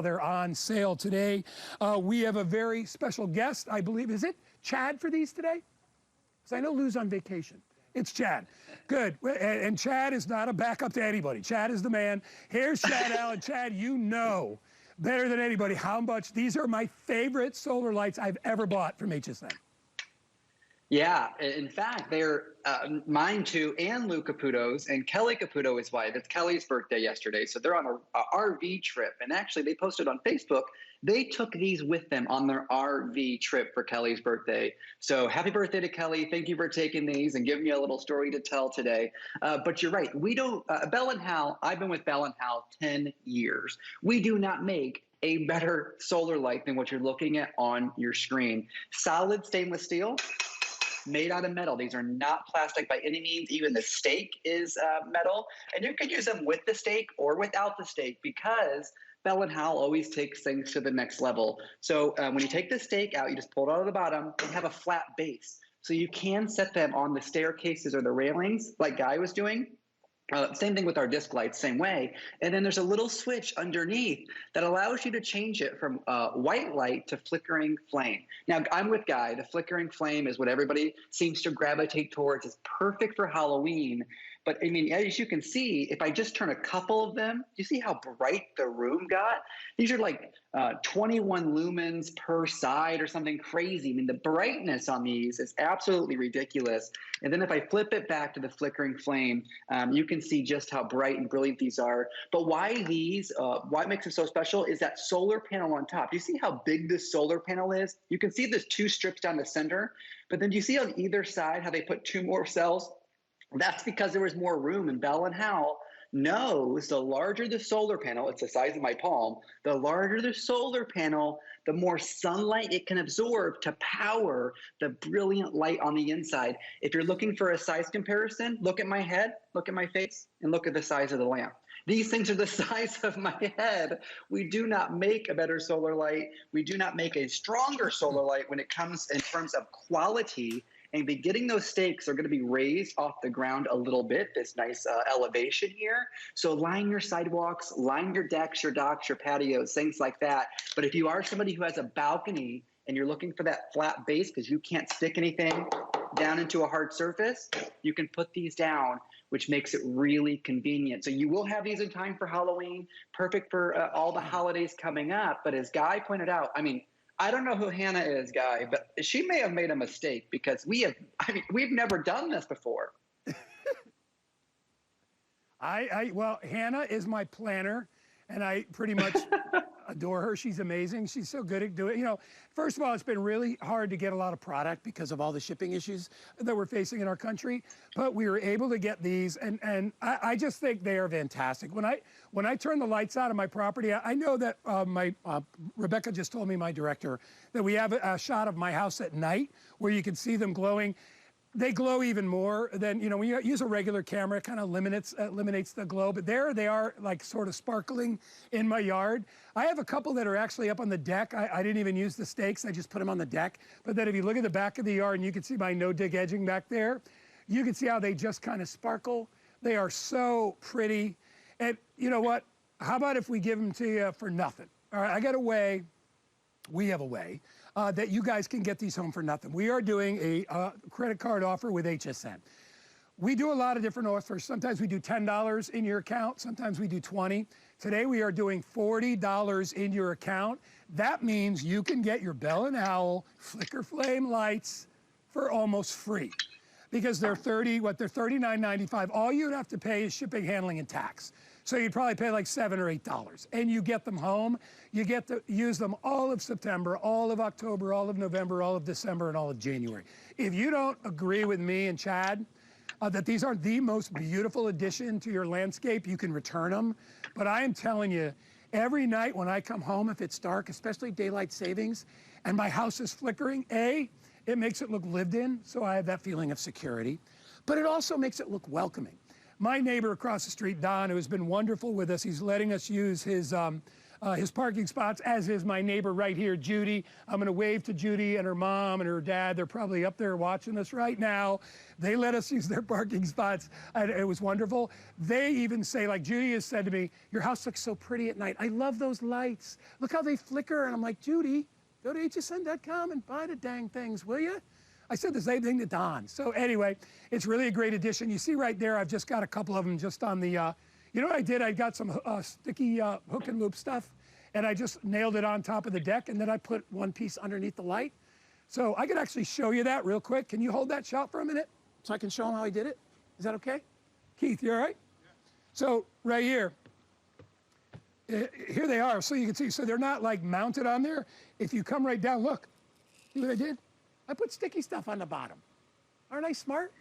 They're on sale today. We have a very special guest, I believe. Is it Chad for these today? Because I know Lou's on vacation. It's Chad. Good. And Chad is not a backup to anybody. Chad is the man. Here's Chad Allen. Chad, you know better than anybody how much these are my favorite solar lights I've ever bought from HSN. Yeah, in fact, they're mine too, and Lou Caputo's, and Kelly Caputo, his wife. It's Kelly's birthday yesterday, so they're on a RV trip. And actually, they posted on Facebook, they took these with them on their RV trip for Kelly's birthday. So happy birthday to Kelly. Thank you for taking these and giving me a little story to tell today. But you're right. We don't, Bell & Howell, I've been with Bell & Howell 10 years. We do not make a better solar light than what you're looking at on your screen. Solid stainless steel, made out of metal. These are not plastic by any means. Even the stake is metal. And you can use them with the stake or without the stake because Bell & Howell always takes things to the next level. So when you take the stake out, you just pull it out of the bottom, they have a flat base. So you can set them on the staircases or the railings like Guy was doing. Same thing with our disc lights, same way. And then there's a little switch underneath that allows you to change it from white light to flickering flame. Now, I'm with Guy. The flickering flame is what everybody seems to gravitate towards. It's perfect for Halloween. But, I mean, as you can see, if I just turn a couple of them, you see how bright the room got? These are like 21 lumens per side or something crazy. I mean, the brightness on these is absolutely ridiculous. And then if I flip it back to the flickering flame, you can see just how bright and brilliant these are. But why these, why it makes it so special is that solar panel on top. Do you see how big this solar panel is? You can see there's two strips down the center, but then do you see on either side how they put two more cells? That's because there was more room, and Bell & Howell knows the larger the solar panel, it's the size of my palm, the larger the solar panel, the more sunlight it can absorb to power the brilliant light on the inside. If you're looking for a size comparison, look at my head, look at my face, and look at the size of the lamp. These things are the size of my head. We do not make a better solar light. We do not make a stronger solar light when it comes in terms of quality. And getting those stakes are going to be raised off the ground a little bit, this nice elevation here. So line your sidewalks, line your decks, your docks, your patios, things like that. But if you are somebody who has a balcony and you're looking for that flat base because you can't stick anything down into a hard surface, you can put these down, which makes it really convenient. So you will have these in time for Halloween, perfect for all the holidays coming up. But as Guy pointed out, I mean, I don't know who Hannah is, Guy, but she may have made a mistake because we've never done this before. Well, Hannah is my planner, and I pretty much adore her. She's amazing. She's so good at doing it. You know, first of all, it's been really hard to get a lot of product because of all the shipping issues that we're facing in our country. But we were able to get these, and I just think they are fantastic. When I turn the lights out of my property, I know that Rebecca just told me, my director, that we have a shot of my house at night where you can see them glowing. They glow even more than, you know, when you use a regular camera, it kind of eliminates the glow. But there they are, like sort of sparkling in my yard. I have a couple that are actually up on the deck. I didn't even use the stakes. I just put them on the deck. But then if you look at the back of the yard and you can see my no-dig edging back there, you can see how they just kind of sparkle. They are so pretty. And you know what? How about if we give them to you for nothing? All right, I got a way. We have a way that you guys can get these home for nothing. We are doing a credit card offer with HSN. We do a lot of different offers. Sometimes we do $10 in your account. Sometimes we do $20. Today we are doing $40 in your account. That means you can get your Bell & Howell Flicker Flame lights for almost free because they're $39.95. All you'd have to pay is shipping, handling, and tax. So you'd probably pay like $7 or $8, and you get them home. You get to use them all of September, all of October, all of November, all of December, and all of January. If you don't agree with me and Chad that these are the most beautiful addition to your landscape, you can return them. But I am telling you, every night when I come home, if it's dark, especially daylight savings, and my house is flickering, it makes it look lived in, so I have that feeling of security. But it also makes it look welcoming. My neighbor across the street, Don, who has been wonderful with us, he's letting us use his his parking spots, as is my neighbor right here, Judy. I'm going to wave to Judy and her mom and her dad. They're probably up there watching us right now. They let us use their parking spots. And it was wonderful. They even say, like Judy has said to me, your house looks so pretty at night. I love those lights. Look how they flicker. And I'm like, Judy, go to hsn.com and buy the dang things, will you? I said the same thing to Don. So anyway, it's really a great addition. You see right there, I've just got a couple of them just on the, you know what I did? I got some sticky hook and loop stuff, and I just nailed it on top of the deck, and then I put one piece underneath the light. So I could actually show you that real quick. Can you hold that shot for a minute so I can show them how I did it? Is that okay? Keith, you all right? Yeah. So right here, here they are, so you can see. So they're not like mounted on there. If you come right down, look, see what I did? I put sticky stuff on the bottom. Aren't I smart?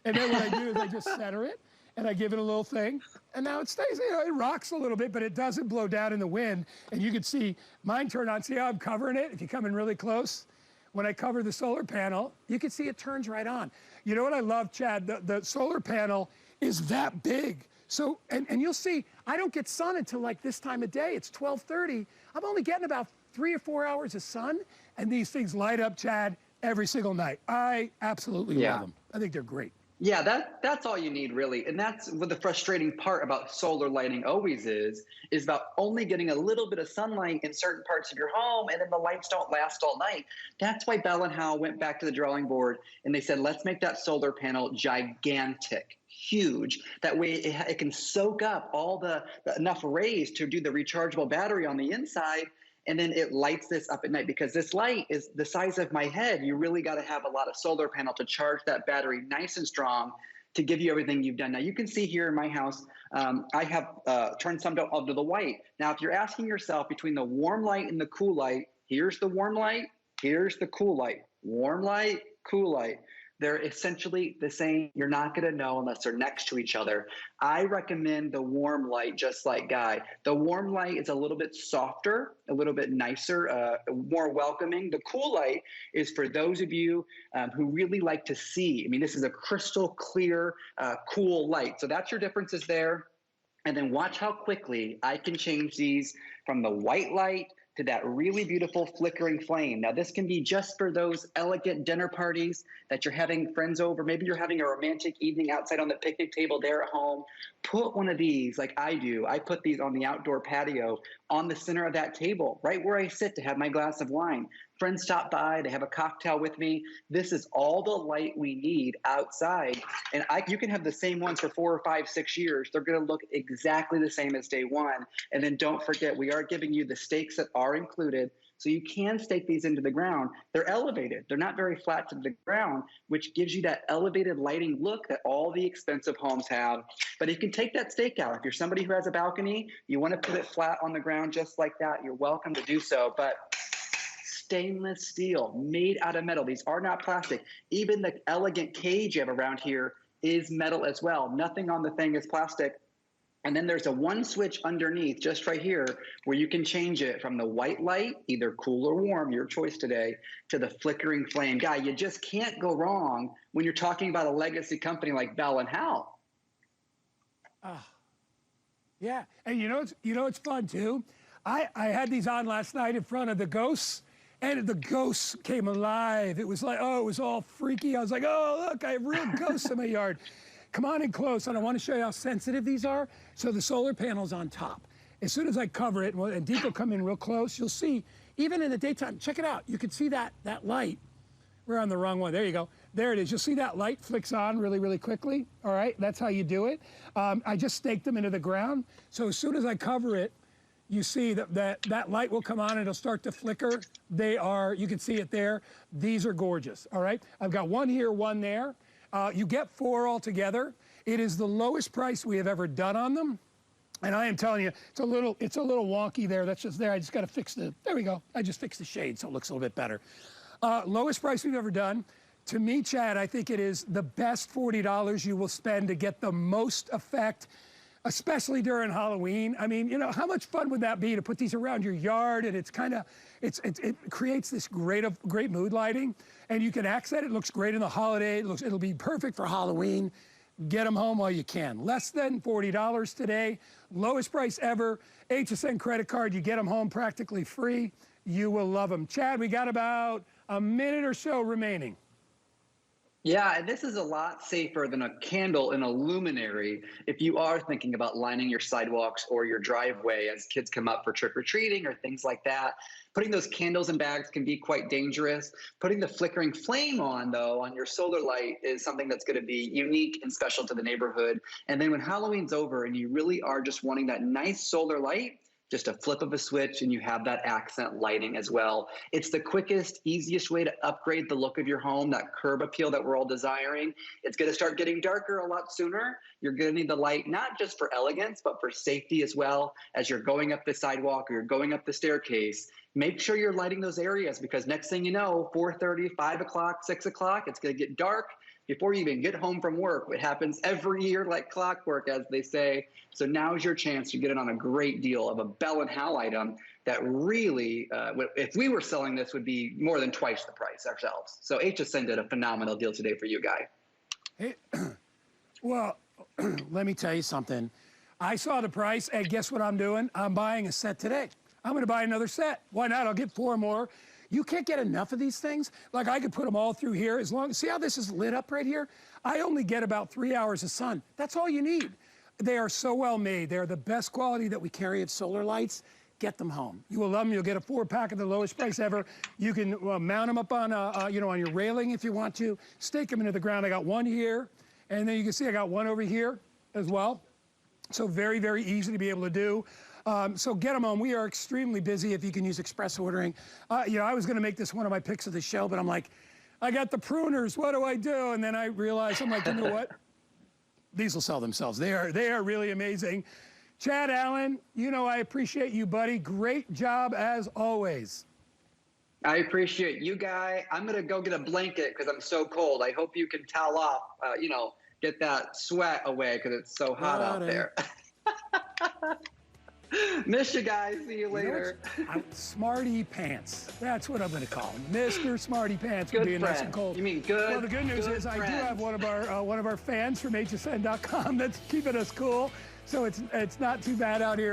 And then what I do is I just center it, and I give it a little thing, and now it stays, you know, it rocks a little bit, but it doesn't blow down in the wind. And you can see mine turn on. See how I'm covering it? If you come in really close, when I cover the solar panel, you can see it turns right on. You know what I love, Chad? The solar panel is that big. So, and you'll see, I don't get sun until like this time of day. It's 12:30. I'm only getting about 3 or 4 hours of sun, and these things light up, Chad, every single night. I absolutely love them. I think they're great. Yeah, that's all you need, really. And that's what the frustrating part about solar lighting always is about only getting a little bit of sunlight in certain parts of your home, and then the lights don't last all night. That's why Bell and Howell went back to the drawing board, and they said, let's make that solar panel gigantic, huge. That way it can soak up all the enough rays to do the rechargeable battery on the inside, and then it lights this up at night. Because this light is the size of my head, you really got to have a lot of solar panel to charge that battery nice and strong to give you everything you've done. Now you can see here in my house, I have turned some to the white. Now if you're asking yourself between the warm light and the cool light, here's the warm light, here's the cool light. Warm light, cool light. They're essentially the same. You're not going to know unless they're next to each other. I recommend the warm light, just like Guy. The warm light is a little bit softer, a little bit nicer, more welcoming. The cool light is for those of you who really like to see. I mean, this is a crystal clear, cool light. So that's your differences there. And then watch how quickly I can change these from the white light to that really beautiful flickering flame. Now this can be just for those elegant dinner parties that you're having friends over. Maybe you're having a romantic evening outside on the picnic table there at home. Put one of these like I do. I put these on the outdoor patio on the center of that table, right where I sit to have my glass of wine. Friends stop by, they have a cocktail with me. This is all the light we need outside. And you can have the same ones for 4 or 5, 6 years. They're gonna look exactly the same as day one. And then don't forget, we are giving you the stakes that are included. So you can stake these into the ground. They're elevated. They're not very flat to the ground, which gives you that elevated lighting look that all the expensive homes have. But you can take that stake out. If you're somebody who has a balcony, you want to put it flat on the ground just like that, you're welcome to do so. But stainless steel, made out of metal. These are not plastic. Even the elegant cage you have around here is metal as well. Nothing on the thing is plastic. And then there's a one switch underneath, just right here, where you can change it from the white light, either cool or warm, your choice today, to the flickering flame. Guy, you just can't go wrong when you're talking about a legacy company like Bell and Howell. Yeah, and you know it's fun too? I had these on last night in front of the ghosts, and the ghosts came alive. It was like, oh, it was all freaky. I was like, oh, look, I have real ghosts in my yard. Come on in close, and I want to show you how sensitive these are. So the solar panel's on top. As soon as I cover it, and Deke will come in real close, you'll see, even in the daytime, check it out. You can see that light. We're on the wrong one. There you go. There it is. You'll see that light flicks on really, really quickly. All right, that's how you do it. I just staked them into the ground. So as soon as I cover it, you see that light will come on and it'll start to flicker. You can see it there. These are gorgeous, all right? I've got one here, one there. You get 4 altogether. It is the lowest price we have ever done on them. And I am telling you, it's a little wonky there. That's just there. I just got to fix there we go. I just fixed the shade so it looks a little bit better. Lowest price we've ever done. To me, Chad, I think it is the best $40 you will spend to get the most effect, especially during Halloween. I mean, you know, how much fun would that be to put these around your yard? And it creates this great mood lighting, and you can accent it. It looks great in the holiday. It'll be perfect for Halloween. Get them home while you can. Less than $40 today. Lowest price ever. HSN credit card. You get them home practically free. You will love them. Chad, we got about a minute or so remaining. Yeah, and this is a lot safer than a candle in a luminary if you are thinking about lining your sidewalks or your driveway as kids come up for trick-or-treating or things like that. Putting those candles in bags can be quite dangerous. Putting the flickering flame on, though, on your solar light is something that's going to be unique and special to the neighborhood. And then when Halloween's over and you really are just wanting that nice solar light, just a flip of a switch and you have that accent lighting as well. It's the quickest, easiest way to upgrade the look of your home, that curb appeal that we're all desiring. It's going to start getting darker a lot sooner. You're going to need the light, not just for elegance, but for safety as well. As you're going up the sidewalk or you're going up the staircase, make sure you're lighting those areas, because next thing you know, 4:30, 5 o'clock, 6 o'clock, it's going to get dark before you even get home from work. It happens every year like clockwork, as they say. So now's your chance to get it on a great deal of a Bell & Howell item that really, if we were selling this, would be more than twice the price ourselves. So HSN did a phenomenal deal today for you, Guy. Hey, well, let me tell you something. I saw the price, and guess what I'm doing? I'm buying a set today. I'm going to buy another set. Why not? I'll get 4 more. You can't get enough of these things. Like, I could put them all through here as long as, see how this is lit up right here? I only get about 3 hours of sun. That's all you need. They are so well made. They're the best quality that we carry of solar lights. Get them home. You will love them. You'll get a 4-pack at the lowest price ever. You can mount them up on, on your railing if you want to. Stake them into the ground. I got one here, and then you can see I got one over here as well. So very, very easy to be able to do. So get them home. We are extremely busy if you can use express ordering. I was going to make this one of my picks of the show, but I'm like, I got the pruners. What do I do? And then I realized, I'm like, you know what? These will sell themselves. They are really amazing. Chad Allen, I appreciate you, buddy. Great job as always. I appreciate you, Guy. I'm going to go get a blanket because I'm so cold. I hope you can towel off, get that sweat away because it's so hot out there. Miss you guys. See you later. Smarty Pants. That's what I'm going to call him. Mr. Smarty Pants for being nice and cold. You mean good? Well, the good news is I do have one of our fans from hsn.com that's keeping us cool. So it's not too bad out here.